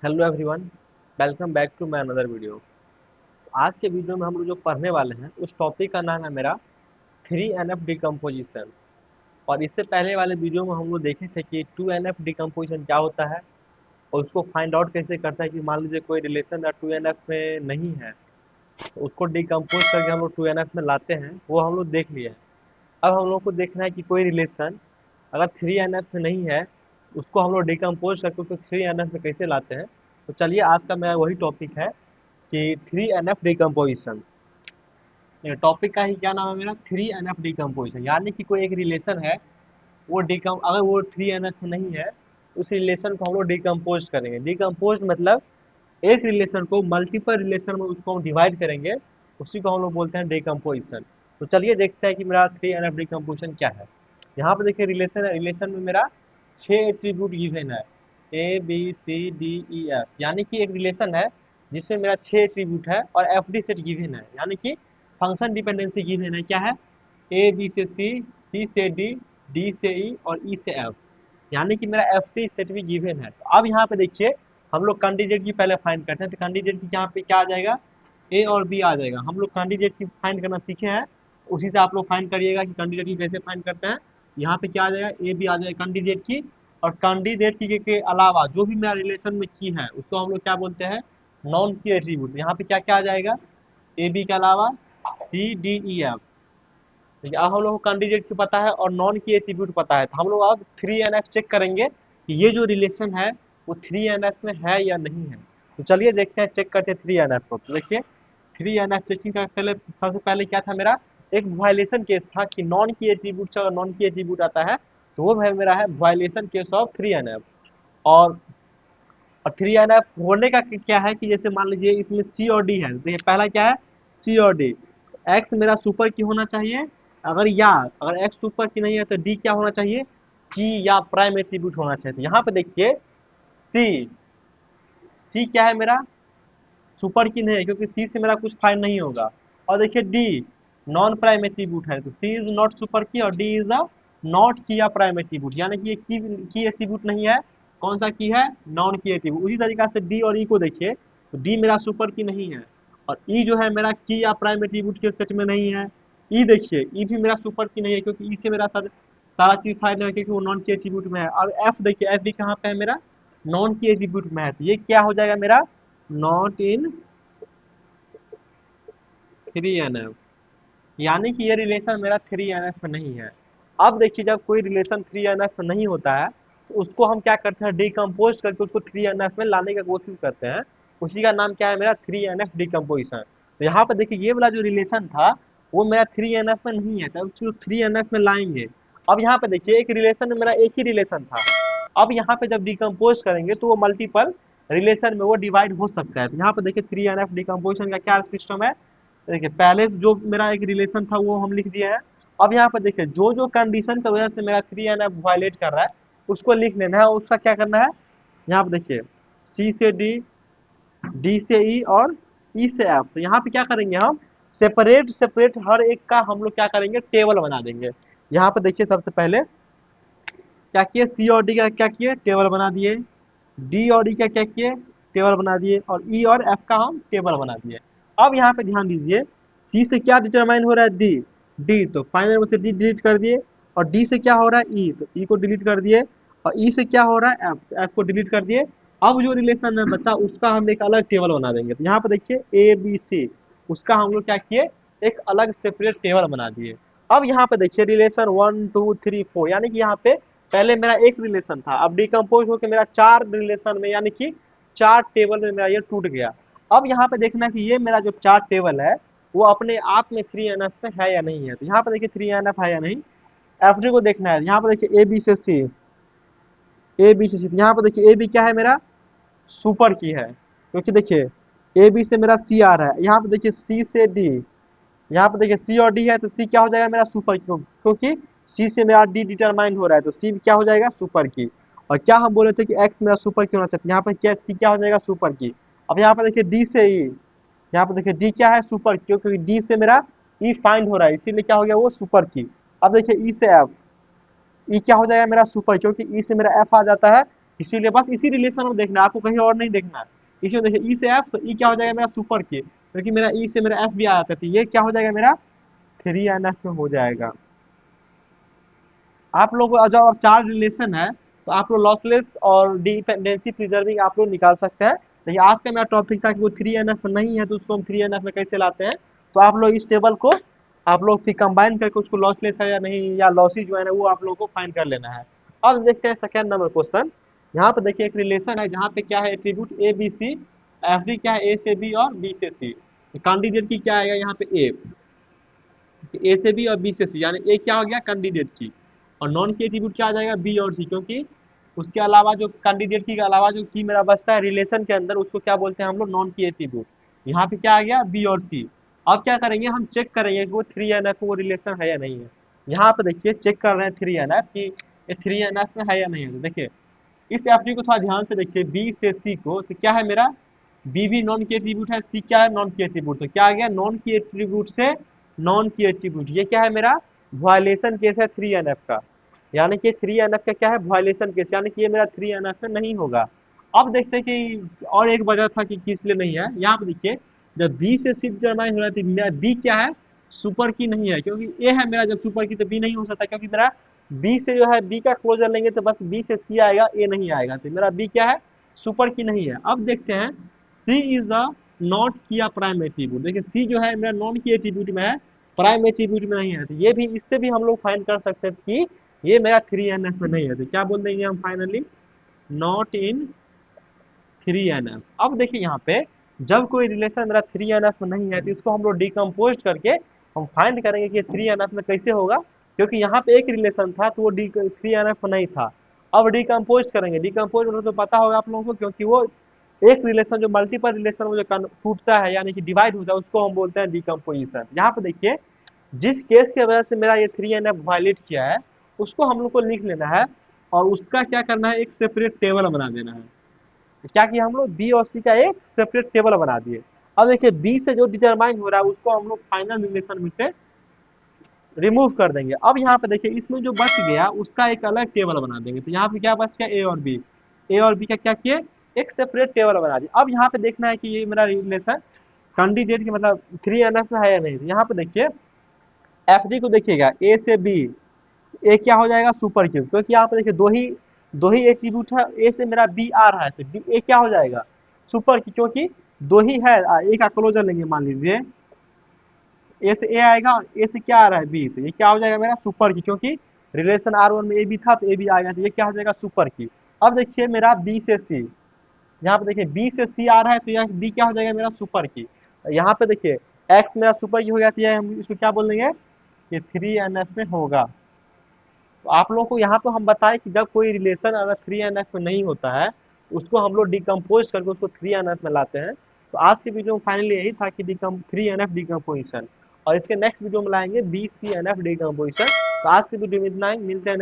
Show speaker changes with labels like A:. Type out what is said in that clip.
A: Hello everyone, welcome back to my another video. आज के video में हम लोग जो पढ़ने वाले हैं उस टॉपिक का नाम है मेरा 3NF डिकम्पोजिशन। और इससे पहले वाले वीडियो में हम लोग देखे थे कि 2NF डिकम्पोजिशन क्या होता है और उसको फाइंड आउट कैसे करता है कि मान लीजिए कोई रिलेशन 2NF में नहीं है तो उसको डिकम्पोज करके हम लोग 2NF में लाते हैं, वो हम लोग देख लिए हैं। अब हम लोग को देखना है कि कोई रिलेशन अगर 3NF में नहीं है उसको हम लोग डिकम्पोज करके उसको 3NF में कैसे लाते हैं। तो चलिए आज का मेरा वही टॉपिक है कि 3NF डिकम्पोजिशन। टॉपिक का ही क्या नाम है मेरा 3NF डिकम्पोजिशन, यानी कि कोई एक रिलेशन है वो डिकम अगर वो 3NF में नहीं है उस रिलेशन को हम लोग डिकम्पोज करेंगे। डिकम्पोज मतलब एक रिलेशन को मल्टीपल रिलेशन में उसको हम डिवाइड करेंगे, उसी को हम लोग बोलते हैं डिकम्पोजिशन। तो चलिए देखते हैं कि मेरा 3NF डिकम्पोजिशन क्या है। यहाँ पे देखिए रिलेशन है, रिलेशन में मेरा 6 एट्रीब्यूट गिवन है ABCDEF, यानी कि एक रिलेशन है जिसमें मेरा 6 एट्रीब्यूट है और FD सेट गिवन है, यानी कि फंक्शन डिपेंडेंसी गिवन है। क्या है? A B से C, C से D, D से E और E से F, यानी कि मेरा FD सेट भी गिवन है। तो अब यहाँ पे देखिए हम लोग कैंडिडेट की पहले फाइंड करते हैं। तो कैंडिडेट की यहाँ पे क्या आ जाएगा, ए और बी आ जाएगा। हम लोग कैंडिडेट की फाइंड करना सीखे हैं, उसी से आप लोग फाइंड करिएगा कि कैंडिडेट की कैसे फाइंड करते हैं। यहाँ पे क्या आ जाएगा, ए बी आ जाएगा कैंडिडेट की। और कैंडिडेट की के अलावा जो भी मेरा रिलेशन में की है उसको हम लोग क्या बोलते हैं, नॉन की एट्रीब्यूट। यहाँ पे क्या क्या आ जाएगा, ए बी के अलावा C D E F। ठीक है, अब हम लोग को कैंडिडेट की पता है और नॉन की एट्रीब्यूट पता है, तो हम लोग अब 3NF चेक करेंगे कि ये जो रिलेशन है वो 3NF में है या नहीं है। तो चलिए देखते हैं, चेक करते हैं 3NF को। तो देखिए 3NF चेकिंग का पहले सबसे पहले क्या था मेरा, एक वायलेशन केस था कि नॉन की एट्रीब्यूट से अगर नॉन की एट्रीब्यूट आता है तो वो है मेरा है वायलेशन केस ऑफ 3NF। और 3NF होने का क्या है कि जैसे मान लीजिए इसमें सी और डी है। देखिए पहला क्या है, सी और डी। एक्स मेरा सुपर की होना चाहिए, अगर एक्स सुपर की नहीं है तो डी क्या होना चाहिए, की या प्राइम एट्रीब्यूट होना चाहिए। तो यहाँ पे देखिए सी, सी क्या है मेरा, सुपर की नहीं है क्योंकि सी से मेरा कुछ फाइंड नहीं होगा। और देखिए डी नॉन प्राइम एट्रीब्यूट है, तो सी इज नॉट सुपर की और डी इज अ नॉट की या प्राइम एट्रीब्यूट, यानी कि ये की एट्रीब्यूट नहीं है। कौन सा की है, नॉन की एट्रीब्यूट। उसी तरीका से डी और ई को देखिए, तो डी मेरा सुपर की नहीं है और ई जो है मेरा की या प्राइम एट्रीब्यूट के सेट में नहीं है। ई देखिए, ई भी मेरा सुपर की नहीं है क्योंकि ई से मेरा सारा चीज फाइंड है क्योंकि वो नॉन की एट्रीब्यूट में है। और एफ देखिए, एफ भी कहाँ पे है मेरा, नॉन की एट्रीब्यूट में है। तो ये क्या हो जाएगा मेरा, नॉट इन 3NF, यानी कि ये रिलेशन मेरा 3NF में नहीं है। अब देखिए जब कोई रिलेशन 3NF में नहीं होता है तो उसको हम क्या करते हैं, डिकम्पोज करके उसको 3NF में लाने की कोशिश करते हैं। उसी का नाम क्या है मेरा, 3NF डिकम्पोजिशन। तो यहाँ पर देखिए ये वाला जो रिलेशन था वो मेरा 3NF में नहीं है, तब उसको 3NF में लाएंगे। अब यहाँ पे देखिए एक रिलेशन में मेरा एक ही रिलेशन था, अब यहाँ पे जब डिकम्पोज करेंगे तो वो मल्टीपल रिलेशन में वो डिवाइड हो सकता है। तो यहाँ पे देखिए 3NF डिकम्पोजिशन का क्या सिस्टम है। देखिए पहले जो मेरा एक रिलेशन था वो हम लिख दिए हैं। अब यहाँ पर देखिए जो जो कंडीशन की वजह से मेरा 3NF वायलेट कर रहा है उसको लिख लेना है, उसका क्या करना है। यहाँ पे देखिए सी से डी, डी से ई और ई से एफ। तो यहाँ पे क्या करेंगे, हम सेपरेट सेपरेट हर एक का हम लोग क्या करेंगे, टेबल बना देंगे। यहाँ पे देखिए सबसे पहले क्या किए, सी और डी का क्या किए, टेबल बना दिए। डी और ई का क्या किए, टेबल बना दिए। और ई और एफ का हम टेबल बना दिए। अब यहाँ पे ध्यान दीजिए, सी से क्या डिटरमाइन हो रहा है, डी, डी तो फाइनल में से डी डिलीट कर दिए। और डी से क्या हो रहा है, ई, तो ई को डिलीट कर दिए। और ई से क्या हो रहा है, एफ, तो एफ को डिलीट कर दिए। अब जो रिलेशन है बच्चा उसका हम एक अलग टेबल बना देंगे। तो यहाँ पे देखिए ए बी सी, उसका हम लोग क्या किए, एक अलग सेपरेट टेबल बना दिए। अब यहाँ पे देखिए रिलेशन 1 2 3 4, यानी कि यहाँ पे पहले मेरा एक रिलेशन था, अब डिकम्पोज होकर मेरा 4 रिलेशन में यानी कि 4 टेबल में मेरा ये टूट गया। अब यहाँ पे देखना कि ये मेरा जो 4 टेबल है वो अपने आप में 3NF में है या नहीं है। तो यहाँ पे देखिए 3NF है या नहीं, एफडी को देखना है। यहाँ पे देखिए ए बी से सी, ए बी से सी, यहाँ पे देखिए ए बी क्या है मेरा, सुपर की है क्योंकि देखिए ए बी से मेरा सी आ रहा है। यहाँ पे देखिए सी से डी, यहाँ पे देखिए सी और डी है तो सी क्या हो जाएगा मेरा, सुपर की, क्योंकि सी से मेरा डी डिटरमाइन हो रहा है तो सी क्या हो जाएगा, सुपर की। और क्या हम बोले थे कि एक्स मेरा सुपर की होना चाहिए, यहाँ पे क्या सी क्या हो जाएगा, सुपर की। अब यहाँ पे देखिए डी से ई, यहाँ पे देखिए डी क्या है, सुपर की, क्योंकि डी से मेरा ई फाइंड हो रहा है इसीलिए क्या हो गया वो सुपर की। अब देखिए ई से एफ, ई क्या हो जाएगा मेरा, सुपर, क्योंकि ई से मेरा एफ आ जाता है इसीलिए बस इसी रिलेशन में देखना है, आपको कहीं और नहीं देखना है। इसमें देखिए ई से एफ, तो ई क्या हो जाएगा मेरा सुपर की, क्योंकि मेरा ई से मेरा एफ भी आया था, तो ये क्या हो जाएगा मेरा 3NF में हो जाएगा। आप लोग जब अब चार रिलेशन है तो आप लोग लॉसलेस और डिपेंडेंसी प्रिजर्विंग आप लोग निकाल सकते हैं। लेकिन आज का मेरा टॉपिक था कि वो 3NF नहीं है तो उसको हम 3NF में कैसे लाते हैं। तो आप लोग इस टेबल को आप लोग फिर कंबाइन करके उसको लॉसलेस है या नहीं, या लॉसी जो है ना वो आप लोग को फाइंड कर लेना है। अब देखते हैं सेकेंड नंबर क्वेश्चन। यहाँ पे देखिए एक रिलेशन है जहाँ पे क्या है attribute A B C, F D क्या है ए से बी और बी से सी। कैंडिडेट की क्या आएगा यहाँ पे ए से बी और बी से सी, यानी ए क्या हो गया कैंडिडेट की, और नॉन की एट्रीब्यूट क्या आ जाएगा बी और सी, क्योंकि उसके अलावा जो कैंडिडेट की के अलावा जो की मेरा बचता है रिलेशन के अंदर उसको क्या बोलते हैं हम लोग नॉन की एट्रीब्यूट। यहाँ पे क्या आ गया बी और सी। अब क्या करेंगे हम चेक करेंगे कि वो 3NF वो रिलेशन है या नहीं है। यहाँ पे देखिए चेक कर रहे हैं 3NF की ये 3NF में है या नहीं है। तो देखिए इस एफडी को थोड़ा ध्यान से देखिए, बी से सी को, तो क्या है मेरा बी भी नॉन की एट्रीब्यूट है, सी क्या है नॉन की एट्रीब्यूट, तो क्या आ गया नॉन की एट्रीब्यूट से नॉन की एट्रीब्यूट, ये क्या है मेरा वायलेशन केस है 3NF का। यानी कि 3NF का क्या है वायलेशन केस, यानी कि ये मेरा 3NF में नहीं होगा। अब देखते हैं कि और एक वजह था कि किस लिए नहीं है। यहाँ पे देखिए जब बी से सी डिटरमाइन हो रहा है तो मेरा बी क्या है सुपर की नहीं है, क्योंकि ए है मेरा जब सुपर की तो बी नहीं हो सकता, क्योंकि मेरा बी से जो है बी का क्लोजर लेंगे तो बस बी से सी आएगा ए नहीं आएगा, तो मेरा बी क्या है सुपर की नहीं है। अब देखते हैं सी इज अ नॉट किया प्राइम एट्रीब्यूट, देखिए सी जो है मेरा नॉन की एट्रीब्यूट में है प्राइम एट्रीब्यूट में नहीं है, तो ये भी इससे भी हम लोग फाइंड कर सकते हैं कि ये मेरा 3NF में नहीं है। तो क्या बोल देंगे हम फाइनली नॉट इन 3NF। अब देखिए यहाँ पे जब कोई रिलेशन मेरा 3NF में नहीं है तो इसको हम लोग डिकम्पोज करके हम फाइंड करेंगे कि 3NF में कैसे होगा, क्योंकि यहाँ पे एक रिलेशन था तो वो 3NF में नहीं था। अब डिकम्पोज करेंगे, डिकम्पोज मतलब तो पता होगा आप लोगों को, क्योंकि वो एक रिलेशन जो मल्टीपल रिलेशन में जो टूटता है यानी कि डिवाइड होता है उसको हम बोलते हैं डिकम्पोजिशन। यहाँ पे देखिए जिस केस की वजह से मेरा ये 3NF वायलेट किया है उसको हम लोग को लिख लेना है, और उसका क्या करना है एक सेपरेट टेबल बना देना है। तो क्या किया हम लोग बी और सी का एक सेपरेट टेबल बना दिए। अब देखिए बी से जो डिटरमाइन हो रहा है उसको हम लोग फाइनल रिलेशन में से रिमूव कर देंगे। अब यहाँ पे देखिए इसमें जो बच गया उसका एक अलग टेबल बना देंगे, तो यहाँ पे क्या बच गया ए और बी, ए और बी का क्या किए एक सेपरेट टेबल बना दिए। अब यहाँ पे देखना है कि ये मेरा रिलेशन कैंडिडेट की मतलब 3NF में है या नहीं। तो यहाँ पे देखिए एफ डी को देखिएगा ए से बी, ए क्या हो जाएगा सुपर क्यूब, क्योंकि यहाँ पे देखिए दो ही एट्रीब्यूट है, ए से मेरा बी आ रहा है तो बी ए क्या हो जाएगा सुपर की, क्योंकि दो ही है। ए का क्लोजर लेंगे मान लीजिए ए से ए आएगा, ए से क्या आ रहा है बी, तो ये क्या हो जाएगा मेरा सुपर की, क्योंकि रिलेशन R1 में ए बी था तो ए बी आ गया, तो ये क्या हो जाएगा सुपर की। अब देखिए मेरा बी से सी, यहाँ पे देखिए बी से सी आ रहा है तो यहाँ बी क्या हो जाएगा मेरा सुपर की। यहाँ पे देखिए एक्स मेरा सुपर की हो गया, तो हम इसको क्या बोल देंगे कि 3NF में होगा। तो आप लोगों को यहाँ पे हम बताएं कि जब कोई रिलेशन अगर 3NF में नहीं होता है तो उसको हम लोग डिकम्पोज करके उसको 3NF में लाते हैं। तो आज की वीडियो में फाइनली यही था कि 3NF डिकम्पोजिशन, और इसके नेक्स्ट वीडियो में लाएंगे BCNF डिकम्पोजिशन। तो आज की वीडियो में इतना ही, मिलते हैं